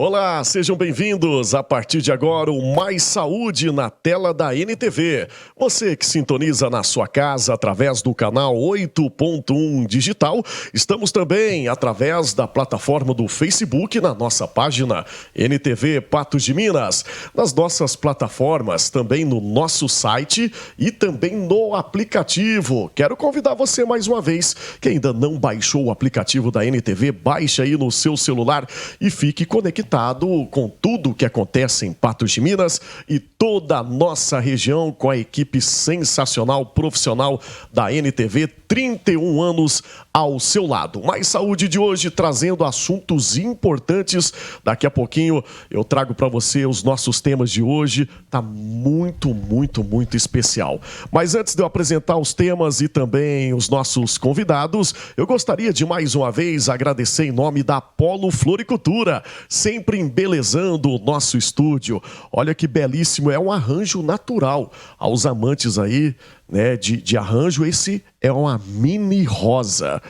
Olá, sejam bem-vindos. A partir de agora, o Mais Saúde na tela da NTV. Você que sintoniza na sua casa através do canal 8.1 Digital. Estamos também através da plataforma do Facebook na nossa página NTV Patos de Minas. Nas nossas plataformas, também no nosso site e também no aplicativo. Quero convidar você mais uma vez, que ainda não baixou o aplicativo da NTV, baixe aí no seu celular e fique conectado com tudo o que acontece em Patos de Minas e toda a nossa região com a equipe sensacional, profissional da NTV, 31 anos ao seu lado. Mais Saúde de hoje trazendo assuntos importantes. Daqui a pouquinho eu trago para você os nossos temas de hoje. Tá muito especial. Mas antes de eu apresentar os temas e também os nossos convidados, eu gostaria de mais uma vez agradecer em nome da Apolo Floricultura, sempre embelezando o nosso estúdio. Olha que belíssimo, é um arranjo natural. Aos amantes aí, né, de arranjo, esse é uma mini rosa.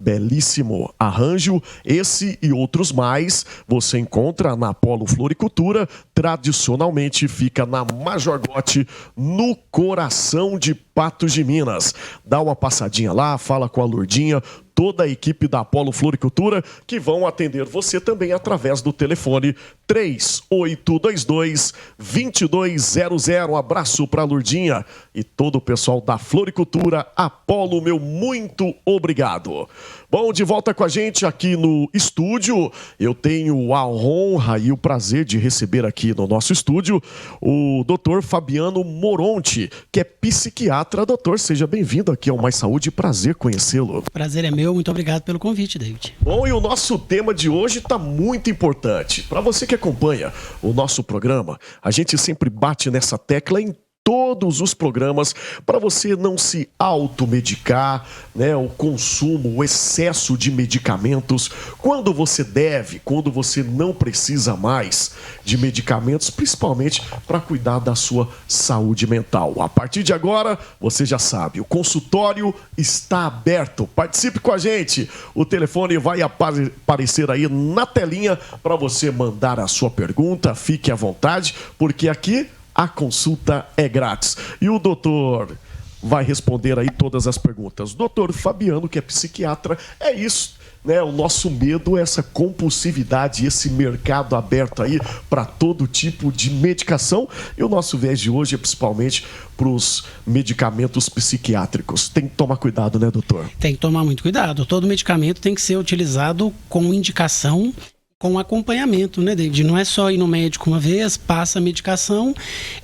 Belíssimo arranjo, esse e outros mais você encontra na Apolo Floricultura. Tradicionalmente fica na Major Gotti, no coração de Patos de Minas. Dá uma passadinha lá, fala com a Lourdinha, toda a equipe da Apolo Floricultura, que vão atender você também através do telefone 3822-2200. Um abraço para a Lourdinha e todo o pessoal da Floricultura. Apolo, meu muito obrigado. Bom, de volta com a gente aqui no estúdio, eu tenho a honra e o prazer de receber aqui no nosso estúdio o Dr. Fabiano Moronti, que é psiquiatra. Doutor, seja bem-vindo aqui ao Mais Saúde, prazer conhecê-lo. Prazer é meu, muito obrigado pelo convite, David. Bom, e o nosso tema de hoje está muito importante. Para você que acompanha o nosso programa, a gente sempre bate nessa tecla em todos os programas para você não se automedicar, né? O consumo, o excesso de medicamentos, quando você deve, quando você não precisa mais de medicamentos, principalmente para cuidar da sua saúde mental. A partir de agora, você já sabe, o consultório está aberto. Participe com a gente. O telefone vai aparecer aí na telinha para você mandar a sua pergunta. Fique à vontade, porque aqui a consulta é grátis. E o doutor vai responder aí todas as perguntas. Doutor Fabiano, que é psiquiatra, é isso, né? O nosso medo é essa compulsividade, esse mercado aberto aí para todo tipo de medicação. E o nosso viés de hoje é principalmente para os medicamentos psiquiátricos. Tem que tomar cuidado, né, doutor? Tem que tomar muito cuidado. Todo medicamento tem que ser utilizado com indicação, com acompanhamento, né, David? Não é só ir no médico uma vez, passa a medicação,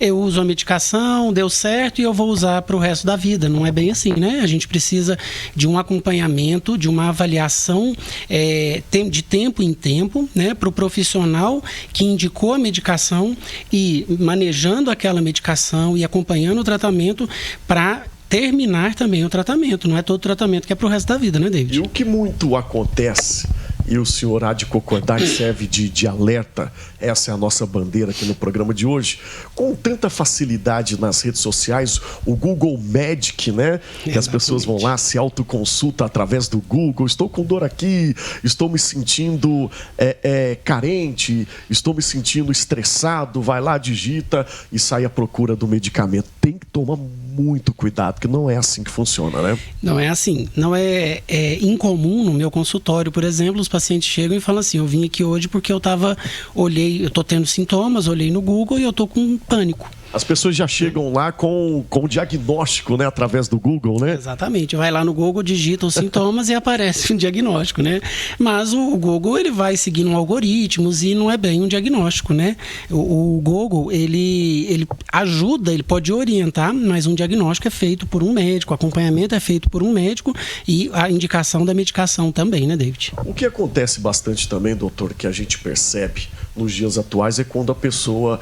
eu uso a medicação, deu certo e eu vou usar para o resto da vida. Não é bem assim, né? A gente precisa de um acompanhamento, de uma avaliação de tempo em tempo, né, para o profissional que indicou a medicação e manejando aquela medicação e acompanhando o tratamento para terminar também o tratamento. Não é todo tratamento que é para o resto da vida, né, David? E o que muito acontece, e o senhor há de concordar, que serve de alerta, essa é a nossa bandeira aqui no programa de hoje, com tanta facilidade nas redes sociais, o Google Medic, né? Que as pessoas vão lá, se autoconsultam através do Google, estou com dor aqui, estou me sentindo carente, estou me sentindo estressado, vai lá, digita e sai à procura do medicamento. Tem que tomar muito cuidado, porque não é assim que funciona, né? Não é assim. Não é incomum no meu consultório, por exemplo, os pacientes chegam e falam assim: eu vim aqui hoje porque eu tô tendo sintomas, olhei no Google e eu tô com pânico. As pessoas já chegam lá com o diagnóstico, né? Através do Google, né? Exatamente. Vai lá no Google, digita os sintomas e aparece um diagnóstico, né? Mas o Google, ele vai seguindo algoritmos e não é bem um diagnóstico, né? O Google, ele ajuda, ele pode orientar, mas um diagnóstico é feito por um médico, o acompanhamento é feito por um médico e a indicação da medicação também, né, David? O que acontece bastante também, doutor, que a gente percebe nos dias atuais é quando a pessoa,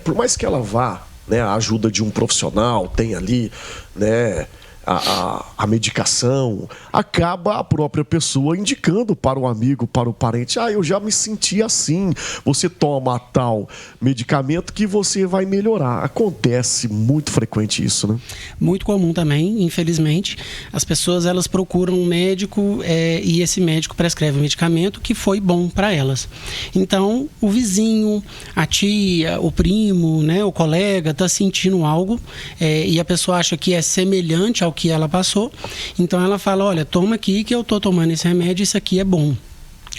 por mais que ela vá, né, a ajuda de um profissional, tem ali, né, a medicação, acaba a própria pessoa indicando para o amigo, para o parente: eu já me senti assim, você toma tal medicamento que você vai melhorar. Acontece muito frequente isso, né? Muito comum também, infelizmente. As pessoas, elas procuram um médico e esse médico prescreve um medicamento que foi bom para elas. Então, o vizinho, a tia, o primo, né, o colega está sentindo algo e a pessoa acha que é semelhante ao que ela passou. Então, ela fala: olha, toma aqui que eu estou tomando esse remédio, isso aqui é bom.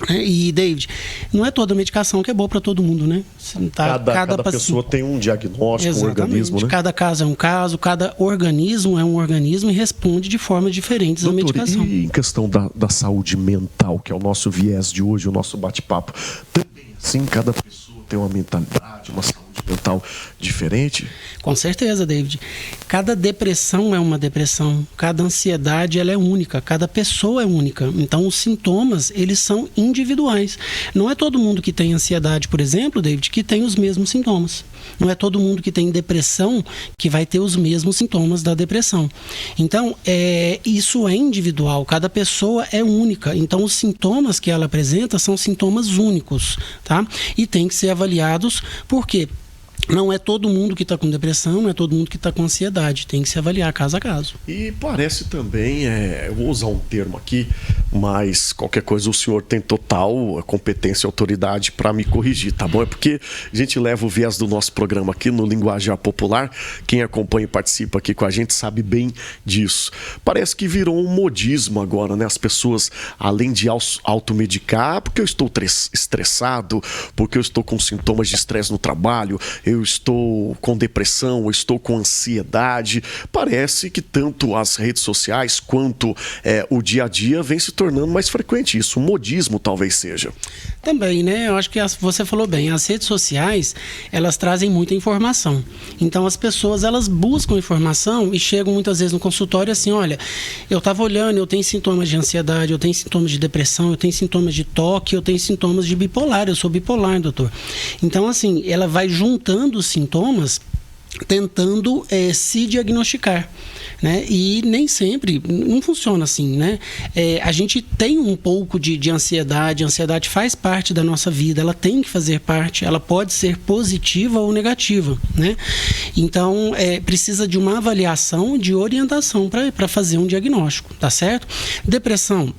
E, David, não é toda medicação que é boa para todo mundo, né? Cada pessoa tem um diagnóstico, exatamente, um organismo, né? Cada caso é um caso, cada organismo é um organismo e responde de formas diferentes à medicação. E em questão da saúde mental, que é o nosso viés de hoje, o nosso bate-papo, também assim, cada pessoa tem uma mentalidade, uma saúde mental diferente? Com certeza, David. Cada depressão é uma depressão, cada ansiedade ela é única, cada pessoa é única. Então, os sintomas, eles são individuais. Não é todo mundo que tem ansiedade, por exemplo, David, que tem os mesmos sintomas. Não é todo mundo que tem depressão que vai ter os mesmos sintomas da depressão. Então, isso é individual, cada pessoa é única. Então, os sintomas que ela apresenta são sintomas únicos, tá? E tem que ser avaliados, por quê? Não é todo mundo que está com depressão, não é todo mundo que está com ansiedade. Tem que se avaliar caso a caso. E parece também, eu vou usar um termo aqui, mas qualquer coisa o senhor tem total competência e autoridade para me corrigir, tá bom? É porque a gente leva o viés do nosso programa aqui no linguajar popular. Quem acompanha e participa aqui com a gente sabe bem disso. Parece que virou um modismo agora, né? As pessoas, além de automedicar, porque eu estou estressado, porque eu estou com sintomas de estresse no trabalho, eu estou com depressão, eu estou com ansiedade. Parece que tanto as redes sociais quanto o dia a dia vem se tornando mais frequente. Isso, um modismo talvez seja. Também, né? Eu acho que você falou bem, as redes sociais, elas trazem muita informação. Então, as pessoas, elas buscam informação e chegam muitas vezes no consultório assim: olha, eu estava olhando, eu tenho sintomas de ansiedade, eu tenho sintomas de depressão, eu tenho sintomas de toque, eu tenho sintomas de bipolar, eu sou bipolar, doutor. Então, assim, ela vai juntando os sintomas, tentando se diagnosticar, né? E nem sempre, não funciona assim, né? A gente tem um pouco de ansiedade, a ansiedade faz parte da nossa vida, ela tem que fazer parte, ela pode ser positiva ou negativa, né? Então, precisa de uma avaliação, de orientação para fazer um diagnóstico, tá certo? Depressão.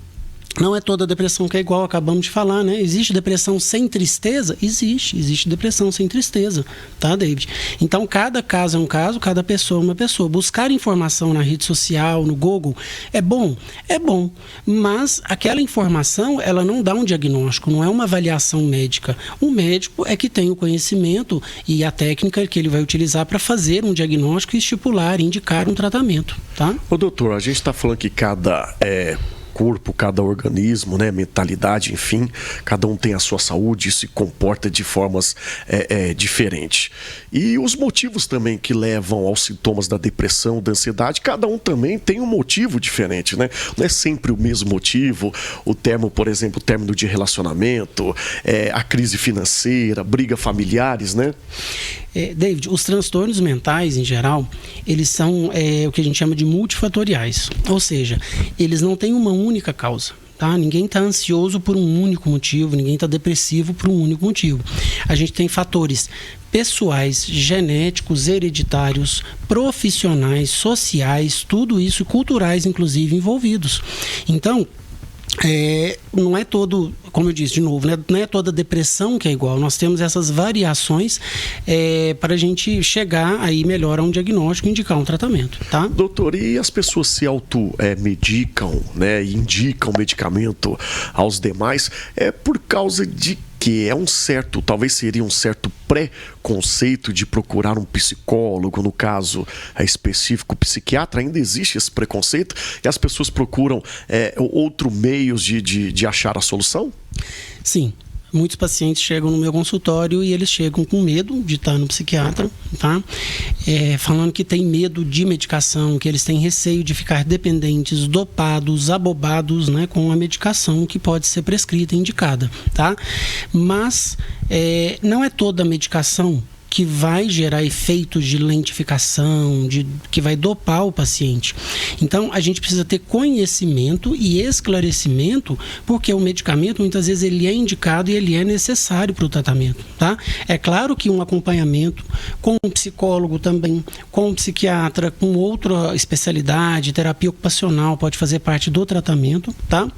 Não é toda depressão que é igual, acabamos de falar, né? Existe depressão sem tristeza? Existe depressão sem tristeza, tá, David? Então, cada caso é um caso, cada pessoa é uma pessoa. Buscar informação na rede social, no Google, é bom? É bom, mas aquela informação, ela não dá um diagnóstico, não é uma avaliação médica. O médico é que tem o conhecimento e a técnica que ele vai utilizar para fazer um diagnóstico e estipular, indicar um tratamento, tá? Ô, doutor, a gente está falando que cada corpo, cada organismo, né, mentalidade, enfim, cada um tem a sua saúde e se comporta de formas diferentes. E os motivos também que levam aos sintomas da depressão, da ansiedade, cada um também tem um motivo diferente, né? Não é sempre o mesmo motivo. O termo, por exemplo, o término de relacionamento, a crise financeira, briga familiares, né? David, os transtornos mentais, em geral, eles são o que a gente chama de multifatoriais. Ou seja, eles não têm uma única causa. Tá? Ninguém está ansioso por um único motivo, ninguém está depressivo por um único motivo. A gente tem fatores pessoais, genéticos, hereditários, profissionais, sociais, tudo isso, culturais, inclusive, envolvidos. Então, não é todo, como eu disse de novo, né? Não é toda depressão que é igual. Nós temos essas variações para a gente chegar aí melhor a um diagnóstico e indicar um tratamento, tá? Doutor, e as pessoas se automedicam, né? E indicam medicamento aos demais por causa de que talvez seria um certo preconceito de procurar um psicólogo, no caso específico psiquiatra? Ainda existe esse preconceito e as pessoas procuram outros meios de achar a solução? Sim. Muitos pacientes chegam no meu consultório e eles chegam com medo de estar no psiquiatra, tá? Falando que tem medo de medicação, que eles têm receio de ficar dependentes, dopados, abobados, né, com a medicação que pode ser prescrita e indicada, tá? Mas não é toda medicação que vai gerar efeitos de lentificação, que vai dopar o paciente. Então, a gente precisa ter conhecimento e esclarecimento, porque o medicamento, muitas vezes, ele é indicado e ele é necessário para o tratamento, tá? É claro que um acompanhamento com um psicólogo também, com um psiquiatra, com outra especialidade, terapia ocupacional, pode fazer parte do tratamento, tá?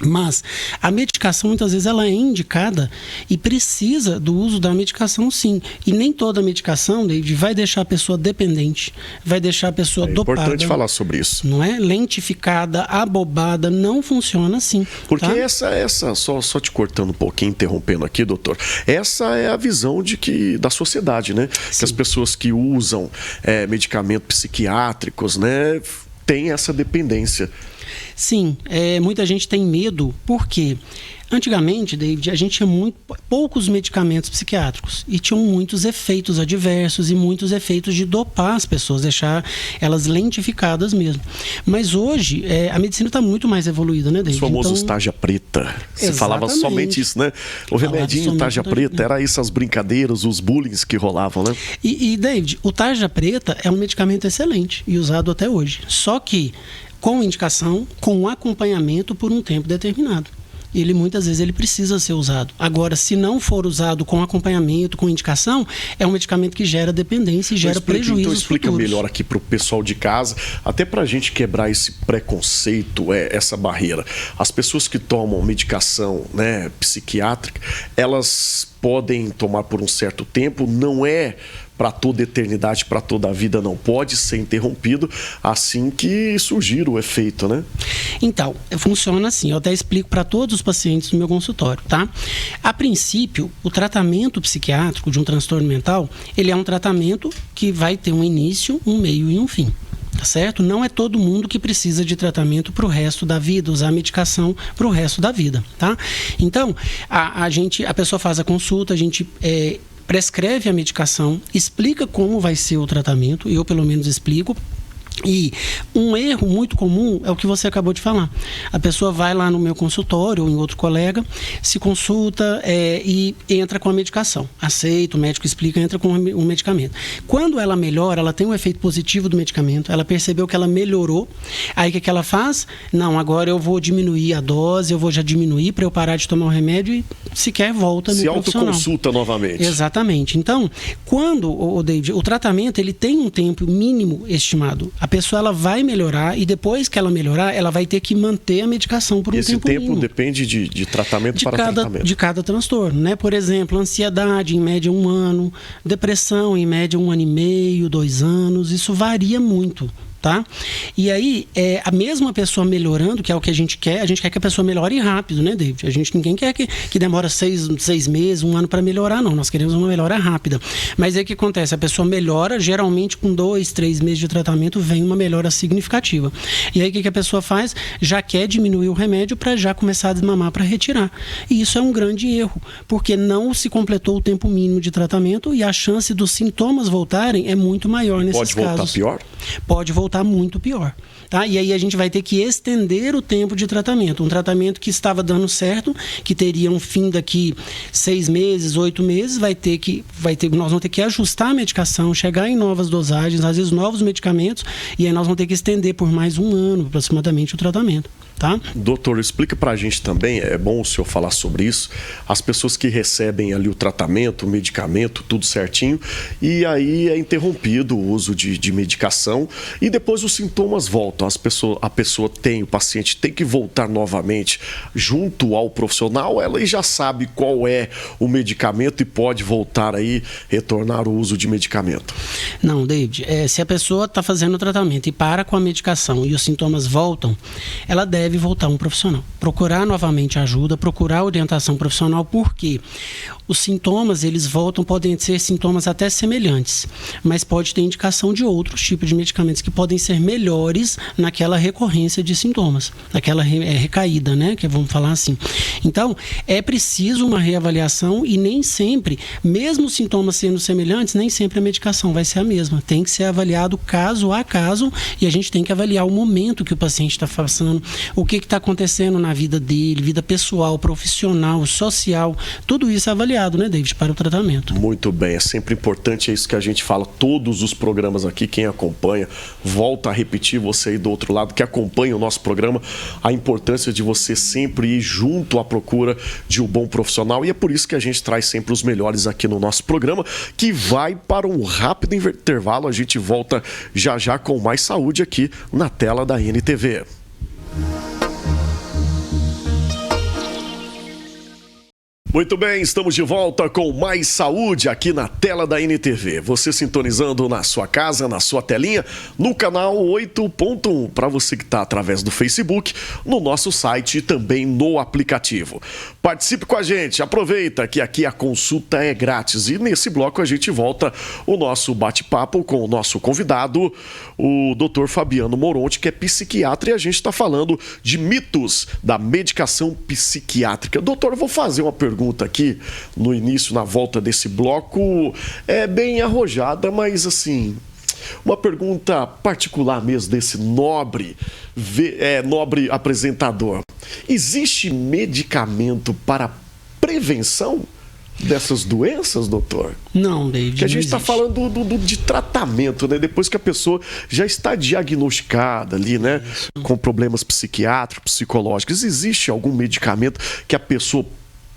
Mas a medicação, muitas vezes, ela é indicada e precisa do uso da medicação, sim. E nem toda medicação, David, vai deixar a pessoa dependente, vai deixar a pessoa dopada. É importante falar sobre isso. Não é? Lentificada, abobada, não funciona assim. Porque tá? essa só te cortando um pouquinho, interrompendo aqui, doutor, essa é a visão da sociedade, né? Sim. Que as pessoas que usam medicamentos psiquiátricos, né, têm essa dependência. Sim, muita gente tem medo, porque antigamente, David, a gente tinha poucos medicamentos psiquiátricos e tinham muitos efeitos adversos e muitos efeitos de dopar as pessoas, deixar elas lentificadas mesmo. Mas hoje, a medicina está muito mais evoluída, né, David? O famoso tarja preta. Você falava somente isso, né? O remedinho tarja preta, era essas brincadeiras, os bullying que rolavam, né? E, David, o tarja preta é um medicamento excelente e usado até hoje. Só que com indicação, com acompanhamento por um tempo determinado. Muitas vezes ele precisa ser usado. Agora, se não for usado com acompanhamento, com indicação, é um medicamento que gera dependência e gera prejuízos Então explica futuros. melhor aqui para o pessoal de casa, até para a gente quebrar esse preconceito, essa barreira. As pessoas que tomam medicação, né, psiquiátrica, elas podem tomar por um certo tempo, não é para toda eternidade, para toda a vida, não pode ser interrompido assim que surgir o efeito, né? Então, funciona assim, eu até explico para todos os pacientes do meu consultório, tá? A princípio, o tratamento psiquiátrico de um transtorno mental, ele é um tratamento que vai ter um início, um meio e um fim. Tá certo? Não é todo mundo que precisa de tratamento para o resto da vida, usar medicação para o resto da vida, tá? Então, a pessoa faz a consulta, a gente prescreve a medicação, explica como vai ser o tratamento, eu pelo menos explico. E um erro muito comum é o que você acabou de falar. A pessoa vai lá no meu consultório ou em outro colega, se consulta e entra com a medicação. Aceita, o médico explica, entra com o medicamento. Quando ela melhora, ela tem um efeito positivo do medicamento, ela percebeu que ela melhorou, aí o que ela faz? Não, agora eu vou diminuir a dose, eu vou já diminuir para eu parar de tomar o remédio e sequer volta no profissional. Se autoconsulta novamente. Exatamente. Então, quando, David, o tratamento ele tem um tempo mínimo estimado. A pessoa ela vai melhorar e depois que ela melhorar, ela vai ter que manter a medicação por um tempo mínimo. Esse tempo depende de tratamento para tratamento. De cada transtorno, né? Por exemplo, ansiedade, em média 1 ano, depressão, em média 1 ano e meio, 2 anos, isso varia muito. Tá? E aí, a mesma pessoa melhorando, que é o que a gente quer que a pessoa melhore rápido, né, David? Ninguém quer que demora 6 meses, 1 ano para melhorar, não. Nós queremos uma melhora rápida. Mas aí o que acontece? A pessoa melhora, geralmente com 2, 3 meses de tratamento vem uma melhora significativa. E aí o que a pessoa faz? Já quer diminuir o remédio para já começar a desmamar para retirar. E isso é um grande erro, porque não se completou o tempo mínimo de tratamento e a chance dos sintomas voltarem é muito maior nesses casos. Pode voltar pior? Pode voltar muito pior, tá? E aí a gente vai ter que estender o tempo de tratamento. Um tratamento que estava dando certo, que teria um fim daqui 6 meses, 8 meses, nós vamos ter que ajustar a medicação, chegar em novas dosagens, às vezes novos medicamentos, e aí nós vamos ter que estender por mais 1 ano, aproximadamente, o tratamento. Tá? Doutor, explica pra gente também, é bom o senhor falar sobre isso, as pessoas que recebem ali o tratamento, o medicamento, tudo certinho, e aí é interrompido o uso de medicação e depois os sintomas voltam, o paciente tem que voltar novamente junto ao profissional, ela já sabe qual é o medicamento e pode voltar aí, retornar o uso de medicamento. Não, David, se a pessoa está fazendo o tratamento e para com a medicação e os sintomas voltam, ela deve voltar a um profissional. Procurar novamente ajuda, procurar orientação profissional, porque os sintomas, eles voltam, podem ser sintomas até semelhantes, mas pode ter indicação de outros tipos de medicamentos que podem ser melhores naquela recorrência de sintomas, naquela recaída, né, que vamos falar assim. Então, é preciso uma reavaliação e nem sempre, mesmo os sintomas sendo semelhantes, nem sempre a medicação vai ser a mesma. Tem que ser avaliado caso a caso e a gente tem que avaliar o momento que o paciente está passando, o que está acontecendo na vida dele, vida pessoal, profissional, social, tudo isso é avaliado, né, David, para o tratamento. Muito bem, é sempre importante, é isso que a gente fala, todos os programas aqui, quem acompanha, volta a repetir, você aí do outro lado que acompanha o nosso programa, a importância de você sempre ir junto à procura de um bom profissional, e é por isso que a gente traz sempre os melhores aqui no nosso programa, que vai para um rápido intervalo. A gente volta já já com mais saúde aqui na tela da NTV. Muito bem, estamos de volta com mais saúde aqui na tela da NTV. Você sintonizando na sua casa, na sua telinha, no canal 8.1. Para você que está através do Facebook, no nosso site e também no aplicativo. Participe com a gente, aproveita que aqui a consulta é grátis. E nesse bloco a gente volta o nosso bate-papo com o nosso convidado, o Dr. Fabiano Moronti, que é psiquiatra, e a gente está falando de mitos da medicação psiquiátrica. Doutor, eu vou fazer uma pergunta aqui no início, na volta desse bloco, é bem arrojada, mas assim, uma pergunta particular mesmo desse nobre apresentador. Existe medicamento para prevenção dessas doenças, doutor? Não, David. Que a gente está falando de tratamento, né? Depois que a pessoa já está diagnosticada ali, né? Isso. Com problemas psiquiátricos, psicológicos. Existe algum medicamento que a pessoa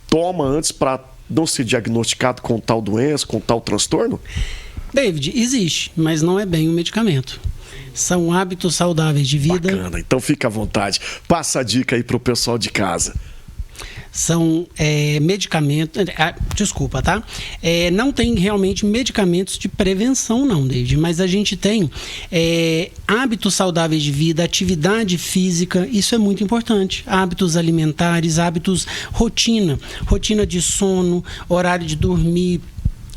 toma antes para não ser diagnosticado com tal doença, com tal transtorno? David, existe, mas não é bem um medicamento. São hábitos saudáveis de vida. Bacana, então fica à vontade. Passa a dica aí para o pessoal de casa. São medicamentos... desculpa, tá? Não tem realmente medicamentos de prevenção, não, David. Mas a gente tem hábitos saudáveis de vida, atividade física, isso é muito importante. Hábitos alimentares, hábitos rotina de sono, horário de dormir,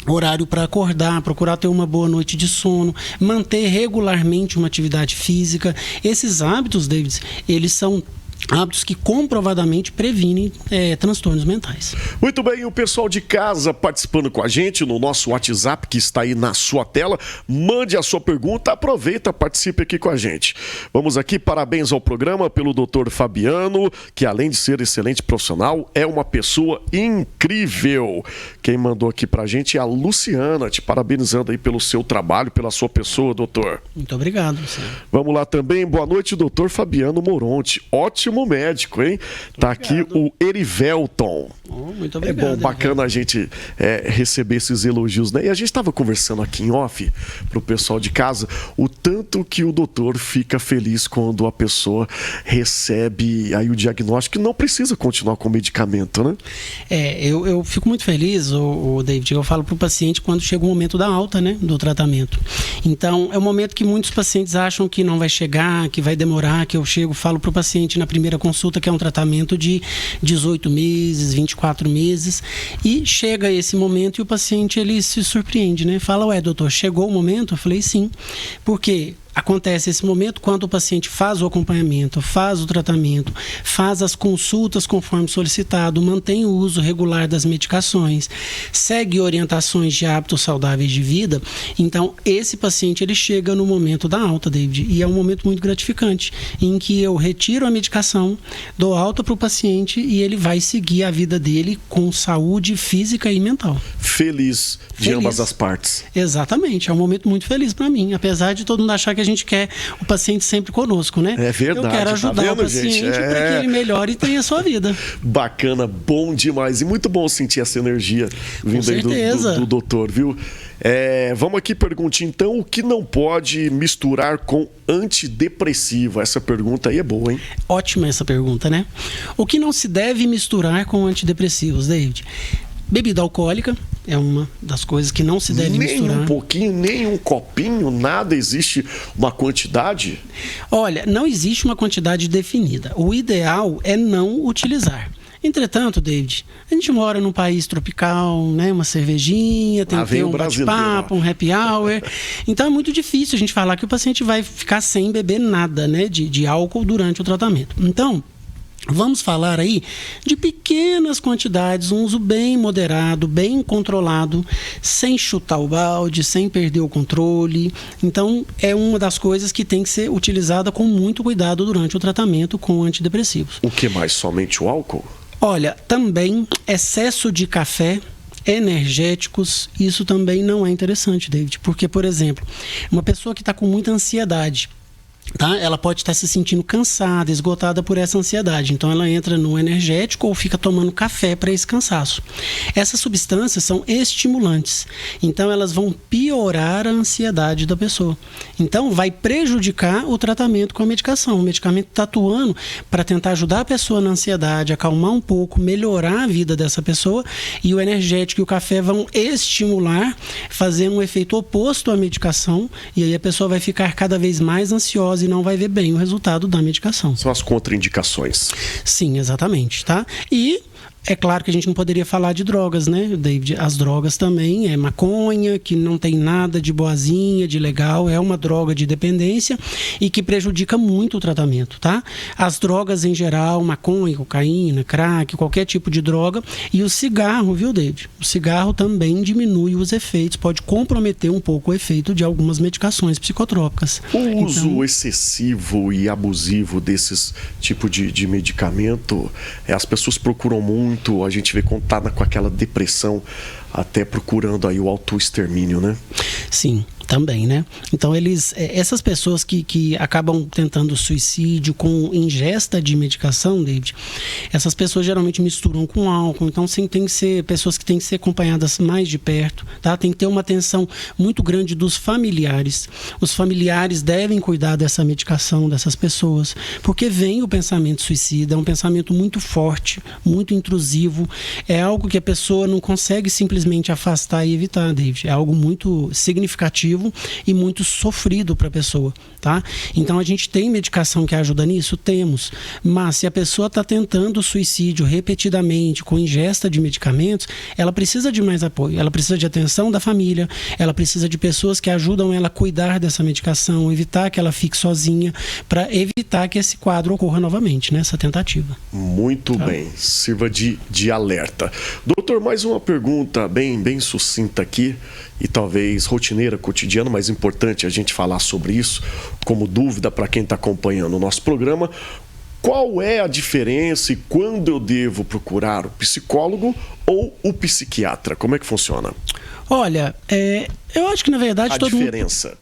horário para acordar, procurar ter uma boa noite de sono, manter regularmente uma atividade física. Esses hábitos, David, eles são hábitos que comprovadamente previnem transtornos mentais. Muito bem, o pessoal de casa participando com a gente no nosso WhatsApp, que está aí na sua tela. Mande a sua pergunta, aproveita, participe aqui com a gente. Vamos aqui, parabéns ao programa pelo Dr. Fabiano, que além de ser excelente profissional, é uma pessoa incrível. Quem mandou aqui pra gente é a Luciana, te parabenizando aí pelo seu trabalho, pela sua pessoa, doutor. Muito obrigado, Luciana. Vamos lá também, boa noite, doutor Fabiano Moronti. Ótimo médico, hein? Tá aqui o Erivelton. Muito obrigado. É bom, bacana a gente receber esses elogios, né? E a gente estava conversando aqui em off pro pessoal de casa o tanto que o doutor fica feliz quando a pessoa recebe aí o diagnóstico que não precisa continuar com o medicamento, né? Eu fico muito feliz, David, eu falo pro paciente quando chega o momento da alta, né, do tratamento. Então, é um momento que muitos pacientes acham que não vai chegar, que vai demorar, que eu falo pro paciente na primeira consulta que é um tratamento de 18 meses, 24 meses, e chega esse momento e o paciente ele se surpreende, né? Fala, doutor, chegou o momento? Eu falei, sim, porque acontece esse momento quando o paciente faz o acompanhamento, faz o tratamento, faz as consultas conforme solicitado, mantém o uso regular das medicações, segue orientações de hábitos saudáveis de vida. Então, esse paciente ele chega no momento da alta, David, e é um momento muito gratificante, em que eu retiro a medicação, dou alta para o paciente e ele vai seguir a vida dele com saúde física e mental. Feliz de ambas as partes. Exatamente, é um momento muito feliz para mim, apesar de todo mundo achar que a gente quer o paciente sempre conosco, né? É verdade. Eu quero ajudar o paciente para que ele melhore e tenha a sua vida. Bacana, bom demais. E muito bom sentir essa energia vindo aí do doutor, viu? Vamos aqui perguntar então, o que não pode misturar com antidepressivo? Essa pergunta aí é boa, hein? Ótima essa pergunta, né? O que não se deve misturar com antidepressivos, David? Bebida alcoólica é uma das coisas que não se deve misturar. Nem um pouquinho, nem um copinho, nada? Existe uma quantidade? Olha, não existe uma quantidade definida. O ideal é não utilizar. Entretanto, David, a gente mora num país tropical, né? Uma cervejinha, tem que ter um bate-papo, um happy hour. Então é muito difícil a gente falar que o paciente vai ficar sem beber nada, né? De álcool durante o tratamento. Então, Vamos falar aí de pequenas quantidades, um uso bem moderado, bem controlado, sem chutar o balde, sem perder o controle. Então, é uma das coisas que tem que ser utilizada com muito cuidado durante o tratamento com antidepressivos. O que mais? Somente o álcool? Olha, também excesso de café, energéticos, isso também não é interessante, David. Porque, por exemplo, uma pessoa que está com muita ansiedade, tá? Ela pode estar se sentindo cansada, esgotada por essa ansiedade. Então ela entra no energético ou fica tomando café para esse cansaço. Essas substâncias são estimulantes. Então elas vão piorar a ansiedade da pessoa. Então vai prejudicar o tratamento com a medicação. O medicamento está atuando para tentar ajudar a pessoa na ansiedade, acalmar um pouco, melhorar a vida dessa pessoa. E o energético e o café vão estimular, fazer um efeito oposto à medicação. E aí a pessoa vai ficar cada vez mais ansiosa e não vai ver bem o resultado da medicação. São as contraindicações. Sim, exatamente, tá? E é claro que a gente não poderia falar de drogas, né, David? As drogas também é maconha, que não tem nada de boazinha, de legal, é uma droga de dependência e que prejudica muito o tratamento, tá? As drogas em geral, maconha, cocaína, crack, qualquer tipo de droga, e o cigarro, viu, David? O cigarro também diminui os efeitos, pode comprometer um pouco o efeito de algumas medicações psicotrópicas. O uso excessivo e abusivo desses tipos de medicamento, as pessoas procuram muito, a gente vê quando tá com aquela depressão, até procurando aí o autoextermínio, né? Sim, também, né? Então essas pessoas que acabam tentando suicídio com ingesta de medicação, David, essas pessoas geralmente misturam com álcool. Então sim, tem que ser pessoas que têm que ser acompanhadas mais de perto, tá? Tem que ter uma atenção muito grande dos familiares. Os familiares devem cuidar dessa medicação dessas pessoas, porque vem o pensamento suicida, é um pensamento muito forte, muito intrusivo, é algo que a pessoa não consegue simplesmente afastar e evitar, David. É algo muito significativo e muito sofrido para a pessoa, tá? Então a gente tem medicação que ajuda nisso? Temos, mas se a pessoa está tentando suicídio repetidamente com ingesta de medicamentos, ela precisa de mais apoio, ela precisa de atenção da família, ela precisa de pessoas que ajudam ela a cuidar dessa medicação, evitar que ela fique sozinha, para evitar que esse quadro ocorra novamente, né? Essa tentativa. Muito bem, sirva de alerta. Doutor, mais uma pergunta bem sucinta aqui, e talvez rotineira, cotidiana, mas importante a gente falar sobre isso, como dúvida para quem está acompanhando o nosso programa. Qual é a diferença e quando eu devo procurar o psicólogo ou o psiquiatra? Como é que funciona? Olha, eu acho que na verdade todo mundo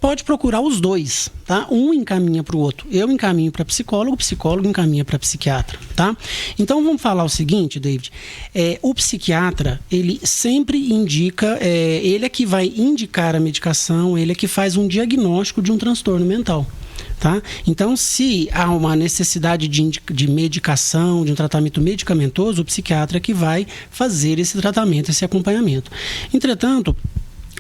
pode procurar os dois, tá? Um encaminha para o outro. Eu encaminho para psicólogo, o psicólogo encaminha para psiquiatra, tá? Então vamos falar o seguinte, David. O psiquiatra, ele sempre indica, ele é que vai indicar a medicação, ele é que faz um diagnóstico de um transtorno mental. Tá? Então, se há uma necessidade de medicação, de um tratamento medicamentoso, o psiquiatra é que vai fazer esse tratamento, esse acompanhamento. Entretanto,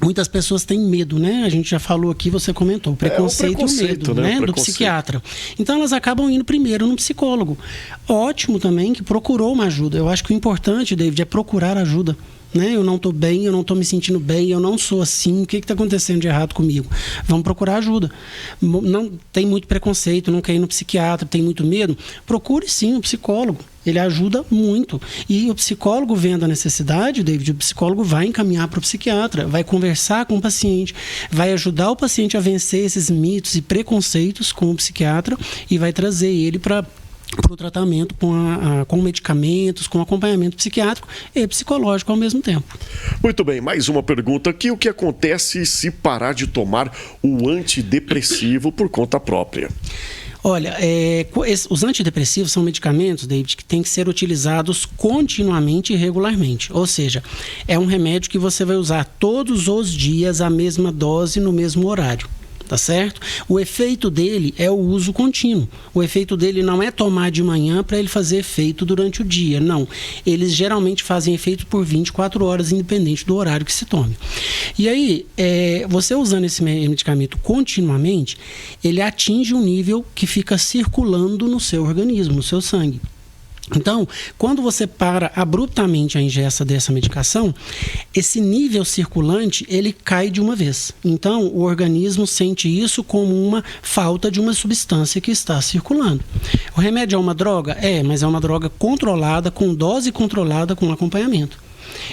muitas pessoas têm medo, né? A gente já falou aqui, você comentou, preconceito e o medo, né? Do psiquiatra. Então elas acabam indo primeiro no psicólogo. Ótimo também que procurou uma ajuda. Eu acho que o importante, David, é procurar ajuda. Né? Eu não estou bem, eu não estou me sentindo bem, eu não sou assim, o que está acontecendo de errado comigo? Vamos procurar ajuda. Não tem muito preconceito, não quer ir no psiquiatra, tem muito medo? Procure sim um psicólogo. Ele ajuda muito. E o psicólogo, vendo a necessidade, David, o psicólogo vai encaminhar para o psiquiatra, vai conversar com o paciente, vai ajudar o paciente a vencer esses mitos e preconceitos com o psiquiatra e vai trazer ele para o tratamento com medicamentos, com acompanhamento psiquiátrico e psicológico ao mesmo tempo. Muito bem, mais uma pergunta aqui. O que acontece se parar de tomar o antidepressivo por conta própria? Olha, os antidepressivos são medicamentos, David, que têm que ser utilizados continuamente e regularmente. Ou seja, é um remédio que você vai usar todos os dias a mesma dose no mesmo horário. Tá certo? O efeito dele é o uso contínuo. O efeito dele não é tomar de manhã para ele fazer efeito durante o dia. Não. Eles geralmente fazem efeito por 24 horas, independente do horário que se tome. E aí, você usando esse medicamento continuamente, ele atinge um nível que fica circulando no seu organismo, no seu sangue. Então, quando você para abruptamente a ingesta dessa medicação, esse nível circulante, ele cai de uma vez. Então, o organismo sente isso como uma falta de uma substância que está circulando. O remédio é uma droga? É, mas é uma droga controlada, com dose controlada, com acompanhamento.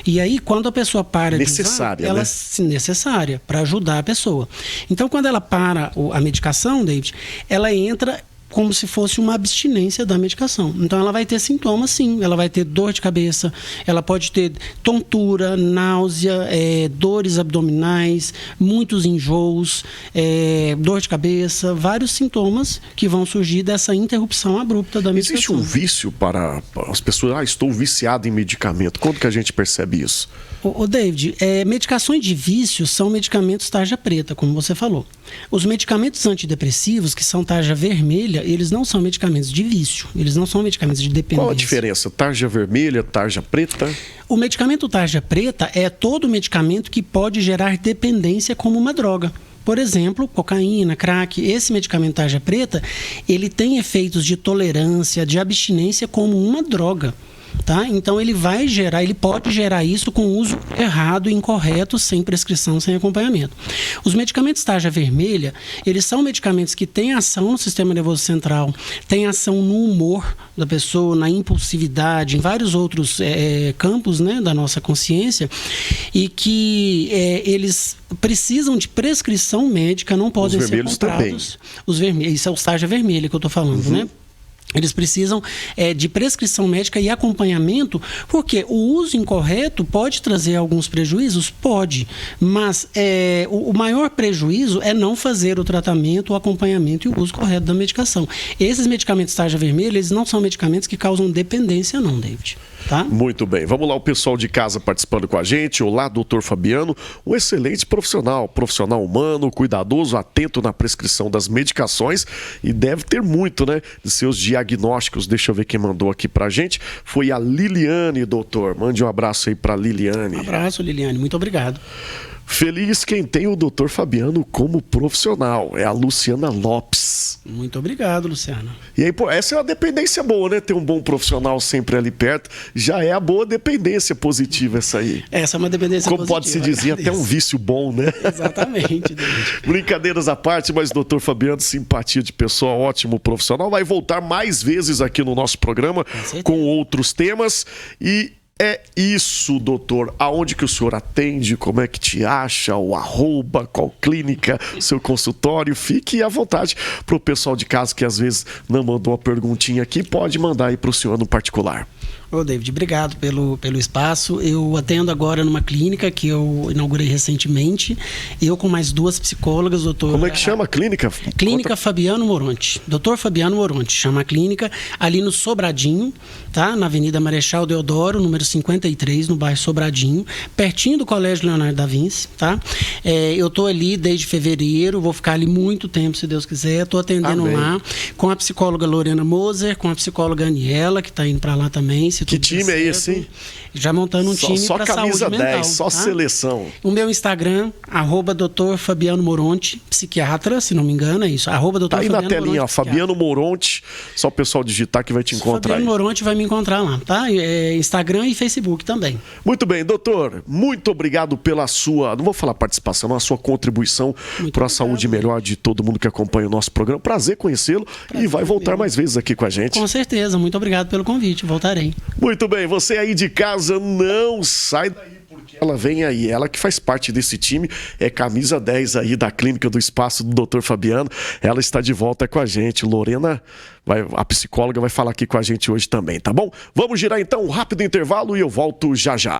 E aí, quando a pessoa para de usar, ela é necessária para ajudar a pessoa. Então, quando ela para a medicação, David, ela entra como se fosse uma abstinência da medicação. Então, ela vai ter sintomas, sim. Ela vai ter dor de cabeça, ela pode ter tontura, náusea, dores abdominais, muitos enjoos, dor de cabeça, vários sintomas que vão surgir dessa interrupção abrupta da medicação. Existe um vício para as pessoas? Estou viciado em medicamento. Quando que a gente percebe isso? O David, medicações de vício são medicamentos tarja preta, como você falou. Os medicamentos antidepressivos, que são tarja vermelha, eles não são medicamentos de vício, eles não são medicamentos de dependência. Qual a diferença? Tarja vermelha, tarja preta? O medicamento tarja preta é todo medicamento que pode gerar dependência como uma droga. Por exemplo, cocaína, crack, esse medicamento tarja preta, ele tem efeitos de tolerância, de abstinência como uma droga. Tá? Então ele pode gerar isso com uso errado, incorreto, sem prescrição, sem acompanhamento. Os medicamentos tarja vermelha, eles são medicamentos que têm ação no sistema nervoso central, têm ação no humor da pessoa, na impulsividade, em vários outros campos, né, da nossa consciência, e que eles precisam de prescrição médica, não podem ser comprados. Também. Os vermelhos, isso é o tarja vermelha que eu estou falando, né? Eles precisam de prescrição médica e acompanhamento, porque o uso incorreto pode trazer alguns prejuízos? Pode, mas o maior prejuízo é não fazer o tratamento, o acompanhamento e o uso correto da medicação. Esses medicamentos tarja vermelha, eles não são medicamentos que causam dependência não, David. Tá? Muito bem, vamos lá, o pessoal de casa participando com a gente. Olá, doutor Fabiano, um excelente profissional humano, cuidadoso, atento na prescrição das medicações e deve ter muito, né, de seus diagnósticos. Deixa eu ver quem mandou aqui pra gente, foi a Liliane, doutor. Mande um abraço aí pra Liliane. Um abraço, Liliane, muito obrigado. Feliz quem tem o Dr. Fabiano como profissional. É a Luciana Lopes. Muito obrigado, Luciana. E aí, pô, essa é uma dependência boa, né? Ter um bom profissional sempre ali perto. Já é a boa dependência positiva essa aí. Essa é uma dependência positiva. Como pode-se dizer, até um vício bom, né? Exatamente. Brincadeiras à parte, mas Dr. Fabiano, simpatia de pessoa, ótimo profissional. Vai voltar mais vezes aqui no nosso programa com outros temas. E é isso, doutor. Aonde que o senhor atende? Como é que te acha? O @, qual clínica, seu consultório? Fique à vontade para o pessoal de casa que às vezes não mandou uma perguntinha aqui, pode mandar aí para o senhor no particular. Ô, David, obrigado pelo espaço. Eu atendo agora numa clínica que eu inaugurei recentemente. Eu com mais 2 psicólogas, doutor... Como é que chama a clínica? Clínica Fabiano Moronti. Doutor Fabiano Moronti, chama a clínica, ali no Sobradinho, tá? Na Avenida Marechal Deodoro, número 53, no bairro Sobradinho, pertinho do Colégio Leonardo da Vinci, tá? Eu tô ali desde fevereiro, vou ficar ali muito tempo, se Deus quiser. Tô atendendo lá com a psicóloga Lorena Moser, com a psicóloga Aniela, que tá indo para lá também. Que time é esse, hein? Já montando um time para saúde mental. 10, só tá? seleção. O meu Instagram, @Dr. Fabiano Moronti, psiquiatra, se não me engano, é isso. @Dr. Tá aí Fabiano na telinha, Moronti, ó, Fabiano Moronti, só o pessoal digitar que vai te encontrar. Fabiano aí. Moronti vai me encontrar lá, tá? Instagram e Facebook também. Muito bem, doutor, muito obrigado pela sua, não vou falar participação, a sua contribuição para a saúde melhor de todo mundo que acompanha o nosso programa. Prazer conhecê-lo e vai voltar mais vezes aqui com a gente. Com certeza, muito obrigado pelo convite, voltarei. Muito bem, você aí de casa não sai daí, porque ela vem aí, ela que faz parte desse time, é camisa 10 aí da Clínica do Espaço do Dr. Fabiano, ela está de volta com a gente. Lorena, a psicóloga, vai falar aqui com a gente hoje também, tá bom? Vamos girar então um rápido intervalo e eu volto já já.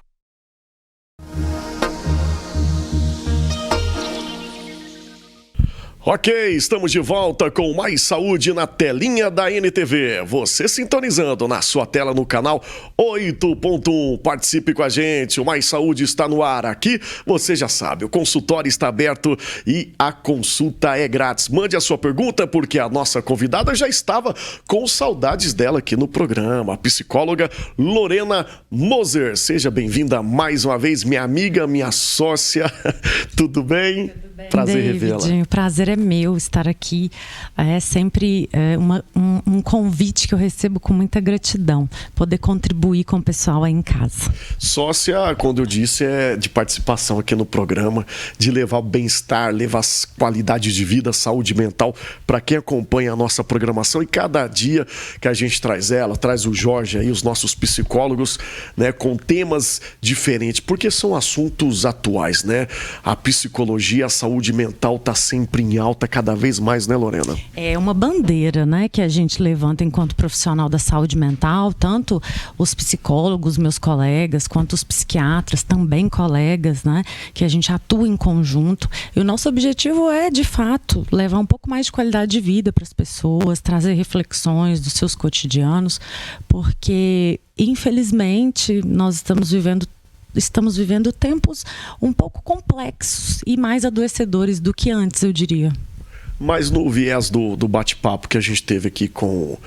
Ok, estamos de volta com mais saúde na telinha da NTV. Você sintonizando na sua tela no canal 8.1. Participe com a gente, o Mais Saúde está no ar. Aqui, você já sabe, o consultório está aberto e a consulta é grátis. Mande a sua pergunta, porque a nossa convidada já estava com saudades dela aqui no programa, a psicóloga Lorena Moser. Seja bem-vinda mais uma vez, minha amiga, minha sócia. Tudo bem? Tudo Prazer revê-la. O prazer é meu estar aqui. É sempre um convite que eu recebo com muita gratidão. Poder contribuir com o pessoal aí em casa. Sócia, quando eu disse, é de participação aqui no programa, de levar o bem-estar, levar qualidade de vida, saúde mental para quem acompanha a nossa programação. E cada dia que a gente traz ela, traz o Jorge aí, os nossos psicólogos, né, com temas diferentes, porque são assuntos atuais, né? A psicologia, a saúde mental está sempre em alta, cada vez mais, né, Lorena? É uma bandeira, né, que a gente levanta enquanto profissional da saúde mental, tanto os psicólogos, meus colegas, quanto os psiquiatras, também colegas, né, que a gente atua em conjunto. E o nosso objetivo é, de fato, levar um pouco mais de qualidade de vida para as pessoas, trazer reflexões dos seus cotidianos, porque, infelizmente, nós estamos vivendo tempos um pouco complexos e mais adoecedores do que antes, eu diria. Mas no viés do bate-papo que a gente teve aqui com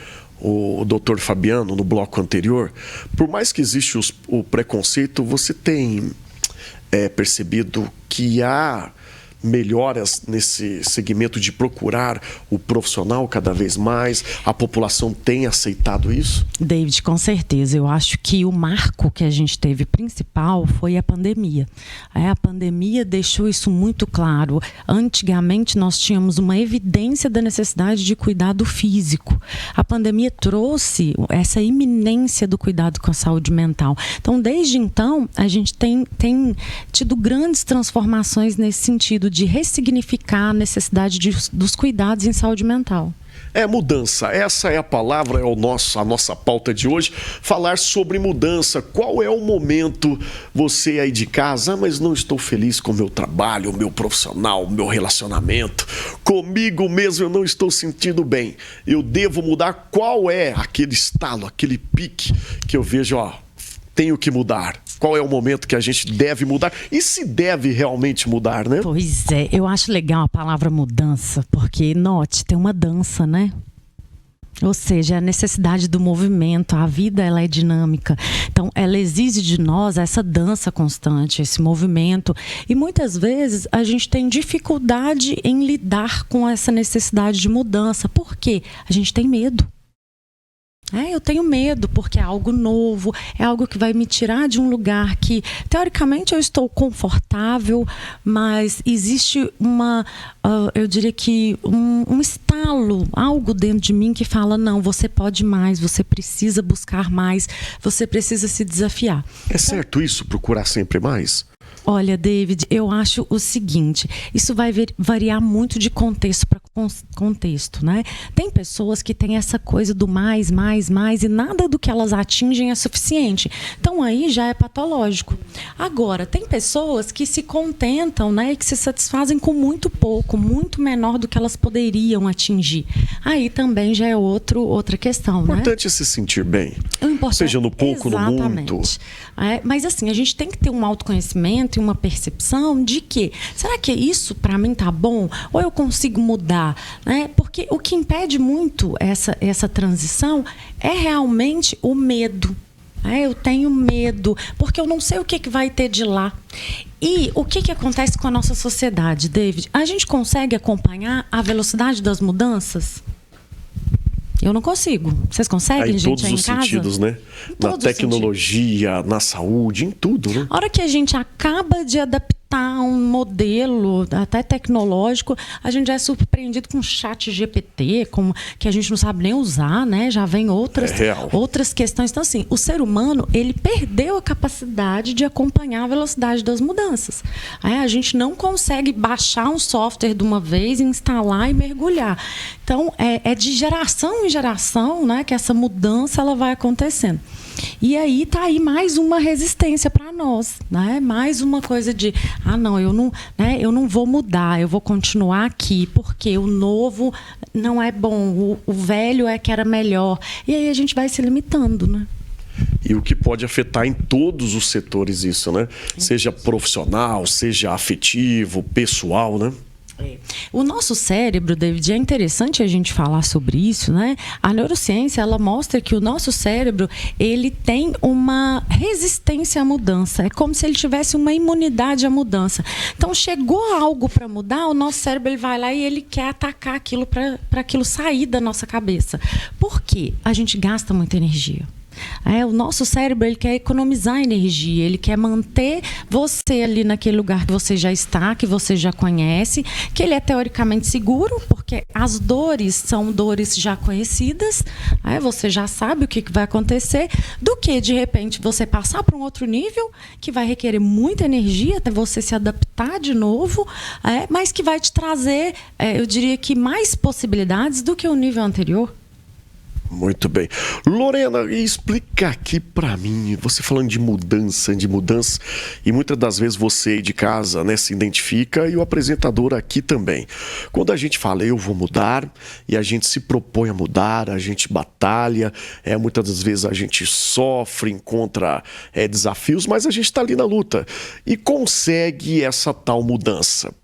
o Dr. Fabiano no bloco anterior, por mais que exista o preconceito, você tem percebido que há melhoras nesse segmento de procurar o profissional cada vez mais? A população tem aceitado isso? David, com certeza. Eu acho que o marco que a gente teve principal foi a pandemia. A pandemia deixou isso muito claro. Antigamente nós tínhamos uma evidência da necessidade de cuidado físico. A pandemia trouxe essa iminência do cuidado com a saúde mental. Então, desde então, a gente tem tido grandes transformações nesse sentido de ressignificar a necessidade dos cuidados em saúde mental. Mudança. Essa é a palavra, a nossa pauta de hoje. Falar sobre mudança. Qual é o momento, você aí de casa, mas não estou feliz com o meu trabalho, o meu profissional, o meu relacionamento. Comigo mesmo eu não estou sentindo bem. Eu devo mudar? Qual é aquele estalo, aquele pique que eu vejo, tenho que mudar? Qual é o momento que a gente deve mudar? E se deve realmente mudar, né? Pois é, eu acho legal a palavra mudança, porque, note, tem uma dança, né? Ou seja, a necessidade do movimento, a vida ela é dinâmica. Então, ela exige de nós essa dança constante, esse movimento. E muitas vezes a gente tem dificuldade em lidar com essa necessidade de mudança. Por quê? A gente tem medo. Eu tenho medo porque é algo novo, é algo que vai me tirar de um lugar que, teoricamente, eu estou confortável, mas existe eu diria que um estalo, algo dentro de mim que fala, não, você pode mais, você precisa buscar mais, você precisa se desafiar. É certo isso, procurar sempre mais? Olha, David, eu acho o seguinte, isso vai variar muito de contexto para contexto, né? Tem pessoas que têm essa coisa do mais, e nada do que elas atingem é suficiente. Então aí já é patológico. Agora, tem pessoas que se contentam, né, e que se satisfazem com muito pouco, muito menor do que elas poderiam atingir. Aí também já é outra questão, né? O importante é se sentir bem. Seja no pouco, exatamente. No muito. Mas assim, a gente tem que ter um autoconhecimento e uma percepção de que, será que isso para mim tá bom? Ou eu consigo mudar? Né? Porque o que impede muito essa transição é realmente o medo. Eu tenho medo, porque eu não sei o que vai ter de lá. E o que acontece com a nossa sociedade, David? A gente consegue acompanhar a velocidade das mudanças? Eu não consigo. Vocês conseguem, gente, em todos os sentidos, né? Na tecnologia, na saúde, em tudo, né? A hora que a gente acaba de adaptar um modelo até tecnológico, a gente já é surpreendido com o chat GPT, que a gente não sabe nem usar, né? Já vem outras questões. Então, assim, o ser humano, ele perdeu a capacidade de acompanhar a velocidade das mudanças. A gente não consegue baixar um software de uma vez, instalar e mergulhar. Então, é de geração em geração, né, que essa mudança ela vai acontecendo. E aí está aí mais uma resistência para nós, né? Mais uma coisa de, não, eu não vou mudar, eu vou continuar aqui, porque o novo não é bom, o velho é que era melhor. E aí a gente vai se limitando, né? E o que pode afetar em todos os setores isso, né? Seja profissional, seja afetivo, pessoal, né? O nosso cérebro, David, é interessante a gente falar sobre isso, né? A neurociência, ela mostra que o nosso cérebro, ele tem uma resistência à mudança. É como se ele tivesse uma imunidade à mudança. Então, chegou algo para mudar, o nosso cérebro ele vai lá e ele quer atacar aquilo para aquilo sair da nossa cabeça. Por quê? A gente gasta muita energia. O nosso cérebro ele quer economizar energia, ele quer manter você ali naquele lugar que você já está, que você já conhece, que ele é teoricamente seguro, porque as dores são dores já conhecidas, você já sabe o que vai acontecer, do que de repente você passar para um outro nível, que vai requerer muita energia até você se adaptar de novo, mas que vai te trazer, eu diria que mais possibilidades do que o nível anterior. Muito bem. Lorena, explica aqui pra mim, você falando de mudança, e muitas das vezes você aí de casa, né, se identifica, e o apresentador aqui também. Quando a gente fala, eu vou mudar, e a gente se propõe a mudar, a gente batalha, muitas das vezes a gente sofre, encontra desafios, mas a gente está ali na luta e consegue essa tal mudança.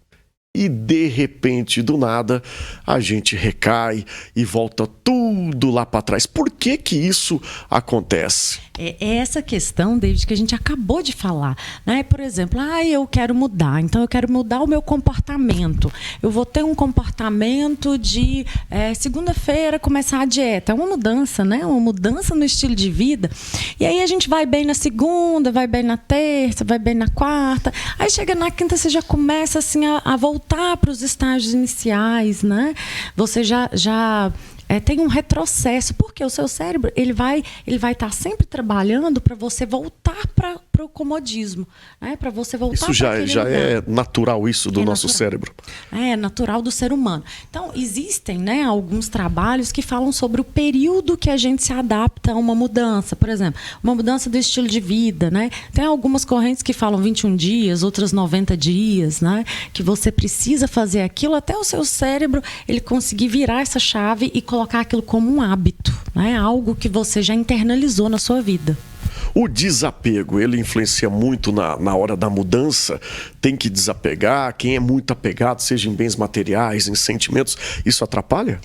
E de repente, do nada, a gente recai e volta tudo lá para trás. Por que isso acontece? É essa questão, David, que a gente acabou de falar, né? Por exemplo, eu quero mudar, então eu quero mudar o meu comportamento. Eu vou ter um comportamento de segunda-feira começar a dieta. É uma mudança, né? Uma mudança no estilo de vida. E aí a gente vai bem na segunda, vai bem na terça, vai bem na quarta. Aí chega na quinta, você já começa assim a voltar para os estágios iniciais, né? Você já tem um retrocesso, porque o seu cérebro ele vai estar sempre trabalhando para você voltar para o comodismo, né? Para você voltar. Isso já é natural, isso do nosso cérebro. É natural do ser humano. Então existem, né, alguns trabalhos que falam sobre o período que a gente se adapta a uma mudança. Por exemplo, uma mudança do estilo de vida, né? Tem algumas correntes que falam 21 dias, outras 90 dias, né? Que você precisa fazer aquilo até o seu cérebro ele conseguir virar essa chave e colocar aquilo como um hábito, né? Algo que você já internalizou na sua vida. O desapego, ele influencia muito na hora da mudança. Tem que desapegar. Quem é muito apegado, seja em bens materiais, em sentimentos, isso atrapalha?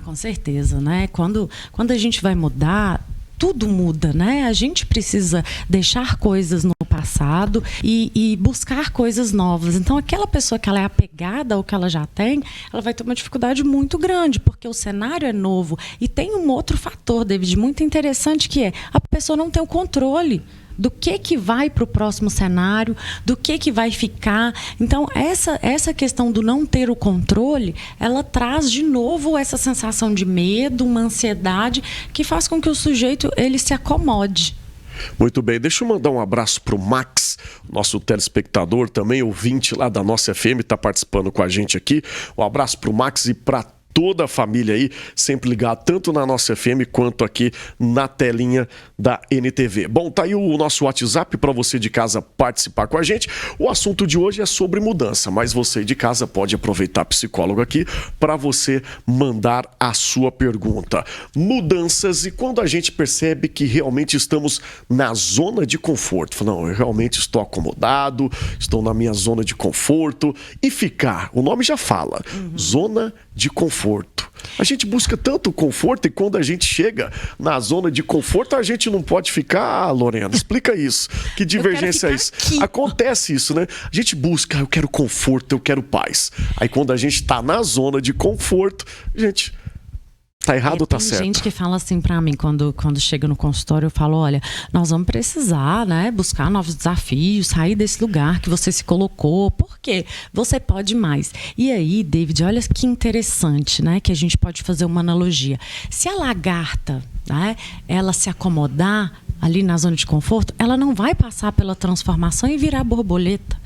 Com certeza, né? Quando a gente vai mudar, tudo muda, né? A gente precisa deixar coisas no passado e buscar coisas novas. Então, aquela pessoa que ela é apegada ao que ela já tem, ela vai ter uma dificuldade muito grande, porque o cenário é novo. E tem um outro fator, David, muito interessante, que é a pessoa não tem o controle do que vai para o próximo cenário, do que vai ficar. Então, essa questão do não ter o controle, ela traz de novo essa sensação de medo, uma ansiedade, que faz com que o sujeito ele se acomode. Muito bem, deixa eu mandar um abraço para o Max, nosso telespectador, também ouvinte lá da nossa FM, está participando com a gente aqui. Um abraço para o Max e para toda a família aí, sempre ligado tanto na nossa FM quanto aqui na telinha da NTV. Bom, tá aí o nosso WhatsApp para você de casa participar com a gente. O assunto de hoje é sobre mudança, mas você de casa pode aproveitar psicólogo aqui para você mandar a sua pergunta. Mudanças, e quando a gente percebe que realmente estamos na zona de conforto. Não, eu realmente estou acomodado, estou na minha zona de conforto. E ficar, o nome já fala, zona de conforto. A gente busca tanto conforto e quando a gente chega na zona de conforto, a gente não pode ficar, Lorena, explica isso. Que divergência é isso? Aqui. Acontece isso, né? A gente busca, eu quero conforto, eu quero paz. Aí quando a gente tá na zona de conforto, gente, tá errado ou tá certo? Tem gente que fala assim pra mim, quando chega no consultório, eu falo, olha, nós vamos precisar, né, buscar novos desafios, sair desse lugar que você se colocou, porque você pode mais. E aí, David, olha que interessante, né, que a gente pode fazer uma analogia. Se a lagarta, né, ela se acomodar ali na zona de conforto, ela não vai passar pela transformação e virar borboleta.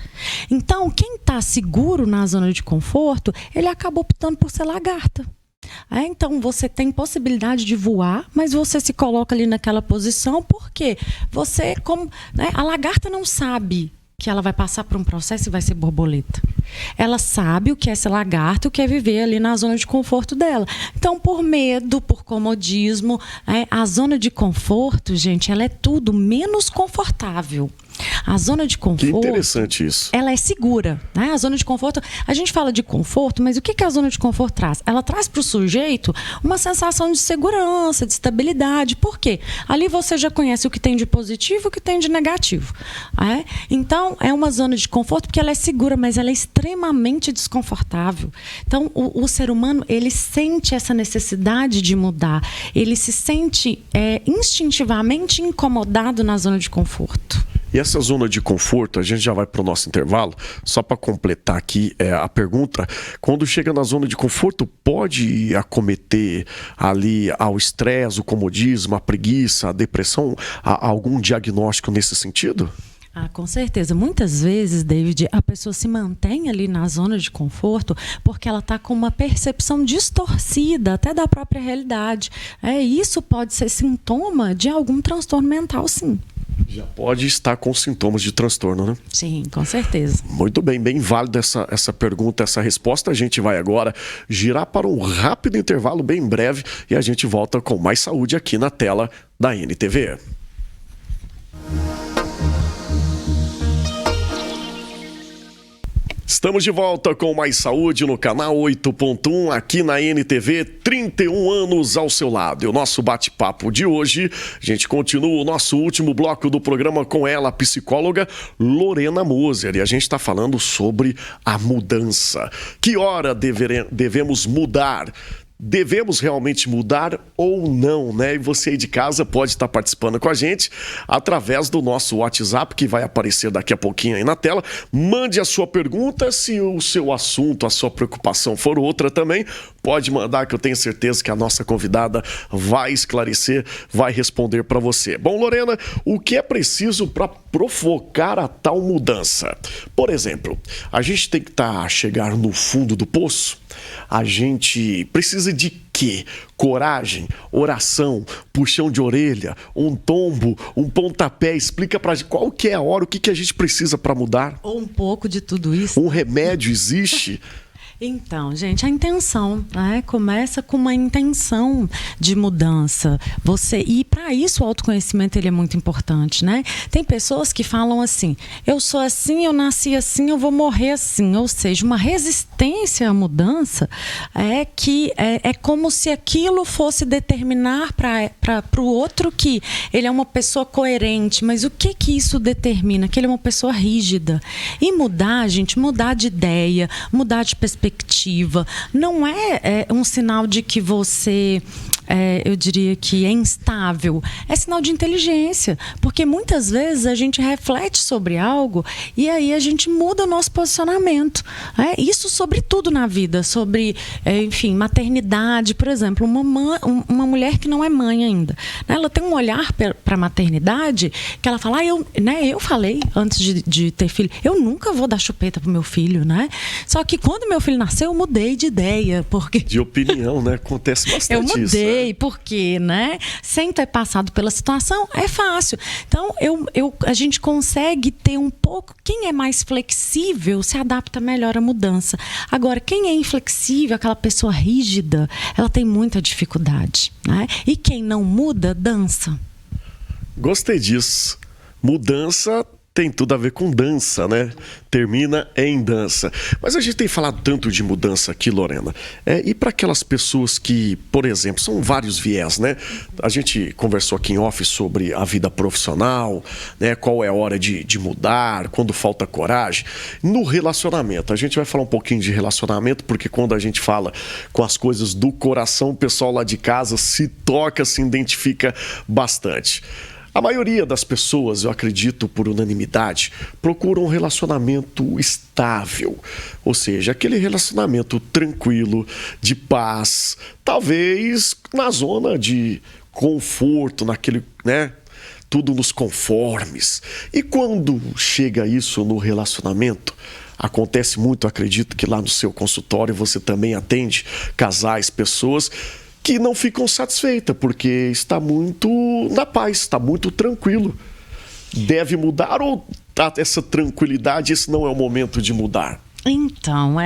Então, quem tá seguro na zona de conforto, ele acaba optando por ser lagarta. Então você tem possibilidade de voar, mas você se coloca ali naquela posição porque você, a lagarta não sabe que ela vai passar por um processo e vai ser borboleta. Ela sabe o que é ser lagarta, o que é viver ali na zona de conforto dela. Então, por medo, por comodismo, a zona de conforto, gente, ela é tudo menos confortável. A zona de conforto... Que interessante isso. Ela é segura, né? A zona de conforto... A gente fala de conforto, mas o que a zona de conforto traz? Ela traz para o sujeito uma sensação de segurança, de estabilidade. Por quê? Ali você já conhece o que tem de positivo e o que tem de negativo. Então, é uma zona de conforto porque ela é segura, mas ela é extremamente desconfortável. Então, o ser humano, ele sente essa necessidade de mudar. Ele se sente instintivamente incomodado na zona de conforto. E essa zona de conforto, a gente já vai para o nosso intervalo, só para completar aqui a pergunta, quando chega na zona de conforto, pode acometer ali ao estresse, o comodismo, a preguiça, a depressão, algum diagnóstico nesse sentido? Com certeza. Muitas vezes, David, a pessoa se mantém ali na zona de conforto porque ela está com uma percepção distorcida até da própria realidade. Isso pode ser sintoma de algum transtorno mental, sim. Já pode estar com sintomas de transtorno, né? Sim, com certeza. Muito bem, bem válida essa pergunta, essa resposta. A gente vai agora girar para um rápido intervalo bem breve e a gente volta com mais saúde aqui na tela da NTV. Estamos de volta com mais saúde no canal 8.1 aqui na NTV, 31 anos ao seu lado. E o nosso bate-papo de hoje, a gente continua o nosso último bloco do programa com ela, a psicóloga Lorena Moser. E a gente está falando sobre a mudança. Que hora devemos mudar? Devemos realmente mudar ou não, né? E você aí de casa pode estar participando com a gente através do nosso WhatsApp, que vai aparecer daqui a pouquinho aí na tela. Mande a sua pergunta, se o seu assunto, a sua preocupação for outra também, pode mandar, que eu tenho certeza que a nossa convidada vai esclarecer, vai responder para você. Bom, Lorena, o que é preciso para provocar a tal mudança? Por exemplo, a gente tem que chegar no fundo do poço. A gente precisa de quê? Coragem, oração, puxão de orelha, um tombo, um pontapé. Explica pra gente qual que é a hora, o que a gente precisa para mudar. Ou um pouco de tudo isso. Um remédio existe? Então, gente, a intenção, né? Começa com uma intenção de mudança. E para isso o autoconhecimento ele é muito importante, né? Tem pessoas que falam assim: eu sou assim, eu nasci assim, eu vou morrer assim. Ou seja, uma resistência à mudança é como se aquilo fosse determinar para o outro que ele é uma pessoa coerente. Mas o que isso determina? Que ele é uma pessoa rígida. E mudar, gente, mudar de ideia, mudar de perspectiva, não é um sinal de que você, eu diria que é instável. É sinal de inteligência, porque muitas vezes a gente reflete sobre algo e aí a gente muda o nosso posicionamento. Isso sobre tudo na vida, sobre, enfim, maternidade, por exemplo. Uma mulher que não é mãe ainda, né? Ela tem um olhar para a maternidade que ela fala, eu falei antes de ter filho, eu nunca vou dar chupeta pro meu filho, né? Só que quando meu filho nasceu, eu mudei de ideia, porque... De opinião, né? Acontece bastante isso. Eu mudei, isso, porque, né? Sem ter passado pela situação, é fácil. Então, a gente consegue ter um pouco... Quem é mais flexível se adapta melhor à mudança. Agora, quem é inflexível, aquela pessoa rígida, ela tem muita dificuldade, né? E quem não muda, dança. Gostei disso. Mudança tem tudo a ver com dança, né? Termina em dança. Mas a gente tem falado tanto de mudança aqui, Lorena. E para aquelas pessoas que, por exemplo, são vários viés, né? A gente conversou aqui em off sobre a vida profissional, né? Qual é a hora de mudar, quando falta coragem. No relacionamento, a gente vai falar um pouquinho de relacionamento, porque quando a gente fala com as coisas do coração, o pessoal lá de casa se toca, se identifica bastante. A maioria das pessoas, eu acredito por unanimidade, procuram um relacionamento estável. Ou seja, aquele relacionamento tranquilo, de paz, talvez na zona de conforto, naquele, né? Tudo nos conformes. E quando chega isso no relacionamento, acontece muito, acredito que lá no seu consultório você também atende casais, pessoas que não ficam satisfeitas, porque está muito na paz, está muito tranquilo. Deve mudar ou essa tranquilidade, esse não é o momento de mudar? Então,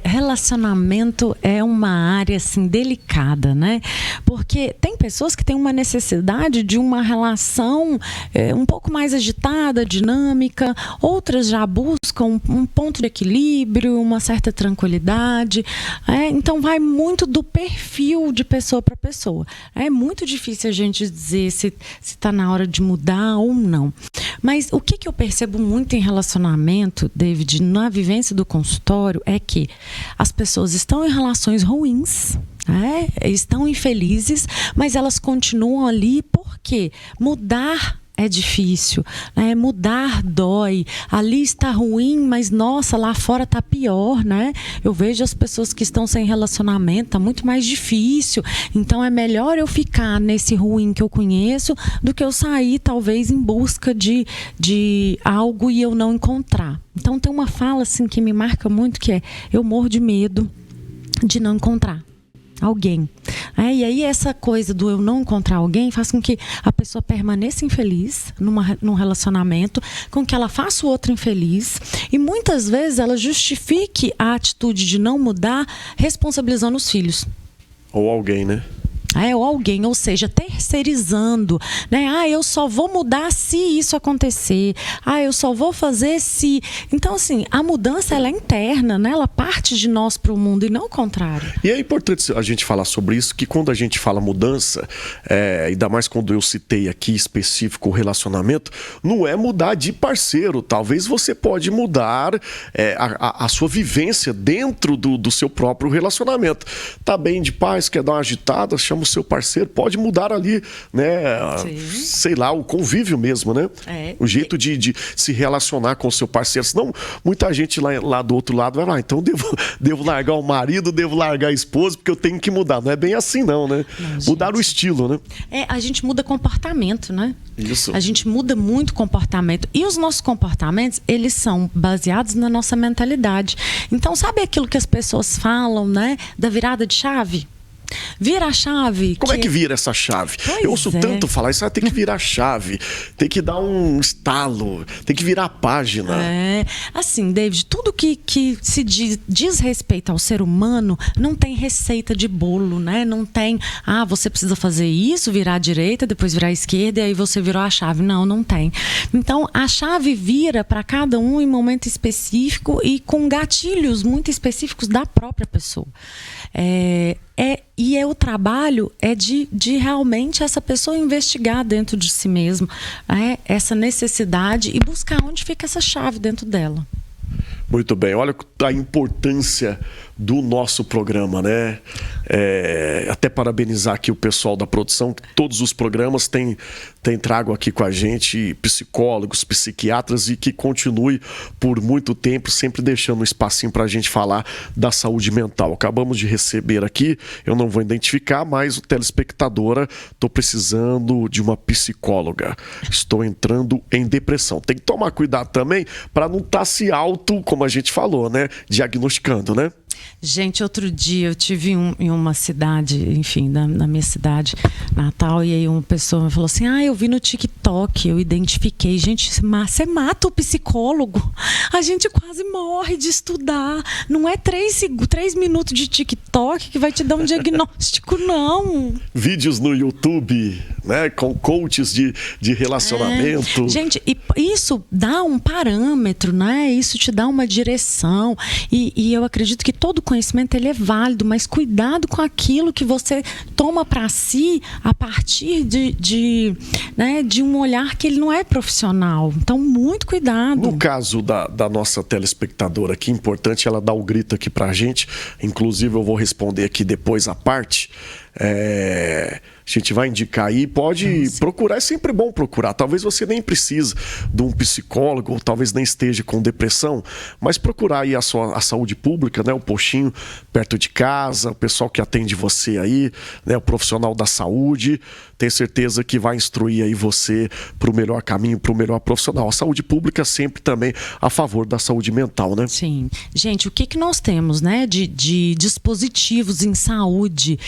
relacionamento é uma área assim delicada, né? Porque tem pessoas que têm uma necessidade de uma relação um pouco mais agitada, dinâmica, outras já buscam um ponto de equilíbrio, uma certa tranquilidade. Então, vai muito do perfil de pessoa para pessoa. É muito difícil a gente dizer se está na hora de mudar ou não. Mas o que eu percebo muito em relacionamento, David, na vivência do consultório, é que as pessoas estão em relações ruins, estão infelizes, mas elas continuam ali porque mudar é difícil, né? Mudar dói. Ali está ruim, mas nossa, lá fora está pior, né? Eu vejo as pessoas que estão sem relacionamento, está muito mais difícil. Então é melhor eu ficar nesse ruim que eu conheço do que eu sair talvez em busca de algo e eu não encontrar. Então tem uma fala assim que me marca muito, que é: eu morro de medo de não encontrar alguém. E aí essa coisa do eu não encontrar alguém faz com que a pessoa permaneça infeliz num relacionamento, com que ela faça o outro infeliz, e muitas vezes ela justifique a atitude de não mudar responsabilizando os filhos. Ou alguém, né? Ou alguém, ou seja, terceirizando, né? Eu só vou mudar se isso acontecer. Eu só vou fazer se... Então, assim, a mudança, ela é interna, né? Ela parte de nós para o mundo e não o contrário. E é importante a gente falar sobre isso, que quando a gente fala mudança, ainda mais quando eu citei aqui específico o relacionamento, não é mudar de parceiro. Talvez você pode mudar a sua vivência dentro do seu próprio relacionamento. Tá bem de paz, quer dar uma agitada, chama o seu parceiro, pode mudar ali, né? Sei lá, o convívio mesmo, né? O jeito de se relacionar com o seu parceiro. Senão, muita gente lá do outro lado vai lá, então devo largar o marido, devo largar a esposa, porque eu tenho que mudar. Não é bem assim, não, né? Mudar o estilo, né? A gente muda comportamento, né? Isso. A gente muda muito comportamento. E os nossos comportamentos, eles são baseados na nossa mentalidade. Então, sabe aquilo que as pessoas falam, né? Da virada de chave? Vira a chave. Como é que vira essa chave? Eu ouço tanto falar isso, tem que virar a chave, tem que dar um estalo, tem que virar a página. Assim, David, tudo que se diz respeito ao ser humano não tem receita de bolo, né? Não tem, você precisa fazer isso, virar à direita, depois virar à esquerda e aí você virou a chave. Não tem. Então, a chave vira para cada um em momento específico e com gatilhos muito específicos da própria pessoa. O trabalho é de realmente essa pessoa investigar dentro de si mesma essa necessidade e buscar onde fica essa chave dentro dela. Muito bem, olha a importância do nosso programa, né? Até parabenizar aqui o pessoal da produção, que todos os programas têm trago aqui com a gente psicólogos, psiquiatras, e que continue por muito tempo, sempre deixando um espacinho para a gente falar da saúde mental. Acabamos de receber aqui, eu não vou identificar, mas o telespectadora: estou precisando de uma psicóloga, estou entrando em depressão. Tem que tomar cuidado também para não estar se como a gente falou, né? Diagnosticando, né? Gente, outro dia eu tive em uma cidade, enfim, na minha cidade natal, e aí uma pessoa me falou assim: eu vi no TikTok, eu identifiquei. Gente, você mata o psicólogo. A gente quase morre de estudar. Não é 3 minutos de TikTok que vai te dar um diagnóstico, não. Vídeos no YouTube, né, com coaches de relacionamento. Gente, e isso dá um parâmetro, né? Isso te dá uma direção. E eu acredito que todo conhecimento ele é válido, mas cuidado com aquilo que você toma para si a partir de um olhar que ele não é profissional. Então, muito cuidado. No caso da nossa telespectadora, que é importante ela dar o grito aqui pra gente, inclusive eu vou responder aqui depois a parte. A gente vai indicar aí, pode procurar, é sempre bom procurar. Talvez você nem precise de um psicólogo, ou talvez nem esteja com depressão, mas procurar aí a saúde pública, né? O postinho perto de casa, o pessoal que atende você aí, né? O profissional da saúde. tenho certeza que vai instruir aí você para o melhor caminho, para o melhor profissional. A saúde pública sempre também a favor da saúde mental, né? Sim. Gente, o que nós temos, né, de dispositivos em saúde,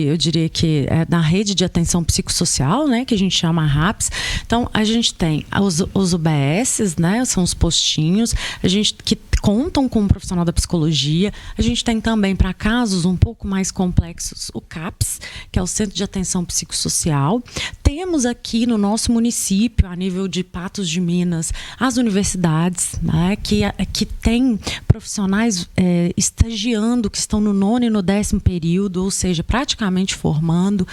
eu diria que é na rede de atenção psicossocial, né, que a gente chama RAPS. Então, a gente tem os UBSs, né, são os postinhos, a gente que contam com um profissional da psicologia. A gente tem também, para casos um pouco mais complexos, o CAPS, que é o Centro de Atenção Psicossocial. Temos aqui no nosso município, a nível de Patos de Minas, as universidades, né, que tem profissionais estagiando, que estão no 9º e no 10º período, ou seja, praticamente formando.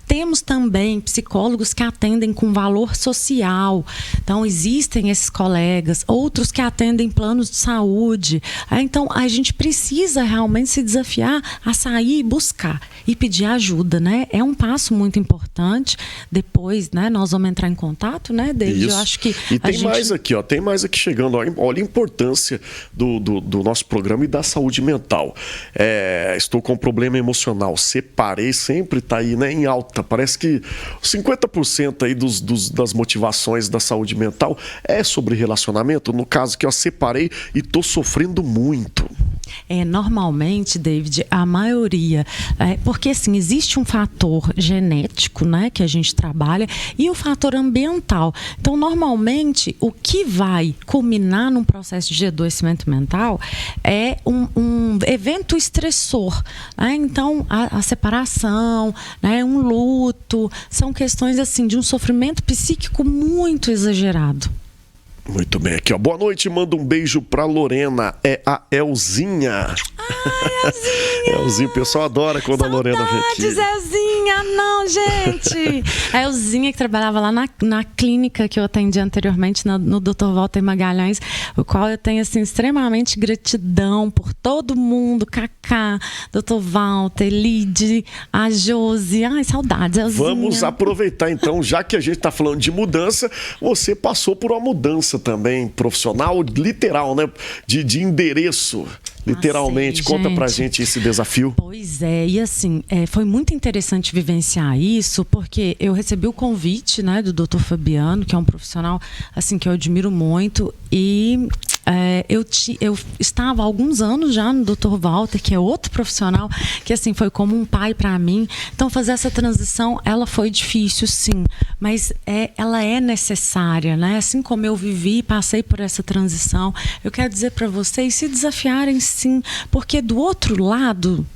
Temos também psicólogos que atendem com valor social. Então, existem esses colegas, outros que atendem planos de saúde. Então, a gente precisa realmente se desafiar a sair e buscar e pedir ajuda, né? É um passo muito importante. Depois, né, nós vamos entrar em contato, né, David? Isso. Eu acho que e tem mais aqui, ó, tem mais aqui chegando. Olha a importância do nosso programa e da saúde mental. Estou com um problema emocional, separei, sempre está aí, né, em alta. Parece que 50% aí das motivações da saúde mental é sobre relacionamento. No caso que eu separei e estou sofrendo muito. Normalmente, David, a maioria, porque assim, existe um fator genético, né, que a gente trabalha, e o fator ambiental. Então, normalmente, o que vai culminar num processo de adoecimento mental é um evento estressor, né? Então, a separação, né, um luto, são questões assim de um sofrimento psíquico muito exagerado. Muito bem, aqui ó, boa noite, manda um beijo pra Lorena, é a Elzinha. Ai, Elzinha! Elzinha, o pessoal adora quando a Lorena vem aqui. Elzinha, não, gente! A Elzinha que trabalhava lá na clínica que eu atendi anteriormente, no Dr. Walter Magalhães, o qual eu tenho, assim, extremamente gratidão por todo mundo, Cacá, Dr. Walter, Lide, a Josi, ai, saudades, Elzinha. Vamos aproveitar então, já que a gente tá falando de mudança, você passou por uma mudança também profissional, literal, né? De endereço, literalmente. Conta pra gente esse desafio. Pois é, e assim, foi muito interessante vivenciar isso, porque eu recebi o convite, né, do Dr. Fabiano, que é um profissional assim que eu admiro muito, e eu estava há alguns anos já no Dr. Walter, que é outro profissional que assim foi como um pai para mim. Então, fazer essa transição, ela foi difícil, sim, mas ela é necessária, né? Assim como eu vivi e passei por essa transição, eu quero dizer para vocês se desafiarem, sim, porque do outro lado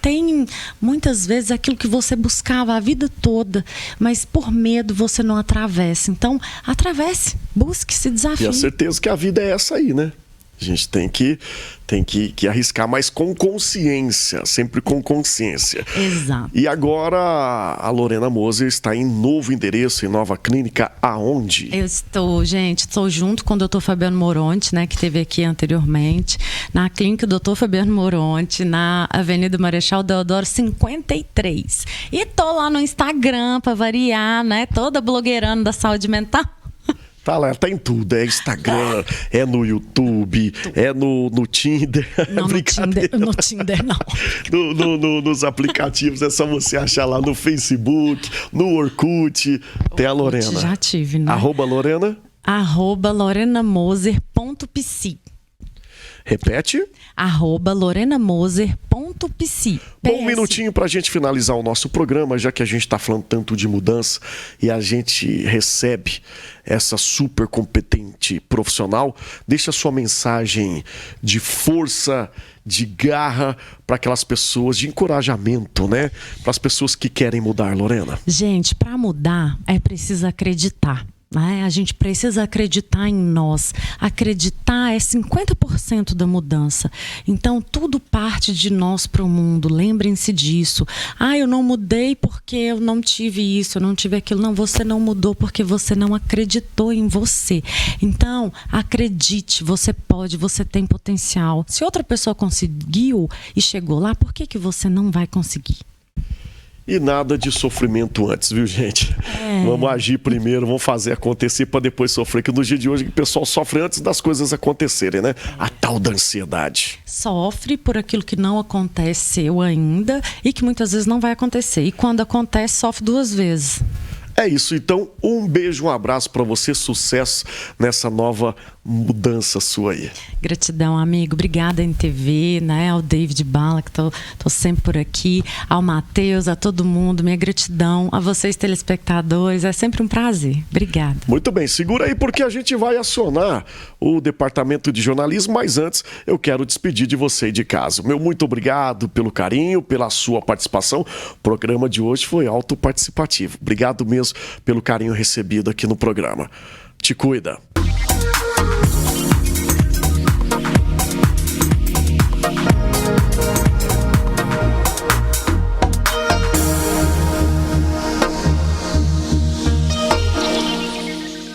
tem muitas vezes aquilo que você buscava a vida toda, mas por medo você não atravessa. Então, atravesse, busque, se desafie. E a certeza que a vida é essa aí, né? A gente tem que arriscar, mas com consciência, sempre com consciência. Exato. E agora a Lorena Moser está em novo endereço, em nova clínica, aonde? Eu estou junto com o Dr. Fabiano Moronti, né, que esteve aqui anteriormente, na clínica Dr. Fabiano Moronti, na Avenida Marechal Deodoro 53. E tô lá no Instagram, para variar, né, toda blogueirando da saúde mental. Tá lá, tá em tudo. É Instagram, é no YouTube, é no Tinder. Não, no Tinder não. Nos aplicativos, é só você achar lá no Facebook, no Orkut. Tem a Lorena. Já tive, né? @Lorena? @lorenamoser.psi. Repete? @lorenamoser.psi. Um minutinho para a gente finalizar o nosso programa, já que a gente está falando tanto de mudança e a gente recebe essa super competente profissional. Deixa a sua mensagem de força, de garra para aquelas pessoas, de encorajamento, né? Para as pessoas que querem mudar, Lorena. Gente, para mudar é preciso acreditar. A gente precisa acreditar em nós. Acreditar é 50% da mudança. Então, tudo parte de nós para o mundo. Lembrem-se disso. Eu não mudei porque eu não tive isso, eu não tive aquilo. Não, você não mudou porque você não acreditou em você. Então, acredite, você pode, você tem potencial. Se outra pessoa conseguiu e chegou lá, por que você não vai conseguir? E nada de sofrimento antes, viu, gente? Vamos agir primeiro, vamos fazer acontecer para depois sofrer, que no dia de hoje o pessoal sofre antes das coisas acontecerem, né? A tal da ansiedade. Sofre por aquilo que não aconteceu ainda e que muitas vezes não vai acontecer. E quando acontece, sofre 2 vezes. É isso, então um beijo, um abraço para você, sucesso nessa nova mudança sua aí. Gratidão, amigo. Obrigada, NTV, né? Ao David Bala, que tô sempre por aqui, ao Matheus, a todo mundo. Minha gratidão a vocês, telespectadores. É sempre um prazer. Obrigada. Muito bem, segura aí porque a gente vai acionar o departamento de jornalismo, mas antes eu quero despedir de você aí de casa. Meu muito obrigado pelo carinho, pela sua participação. O programa de hoje foi autoparticipativo. Obrigado mesmo pelo carinho recebido aqui no programa. Te cuida.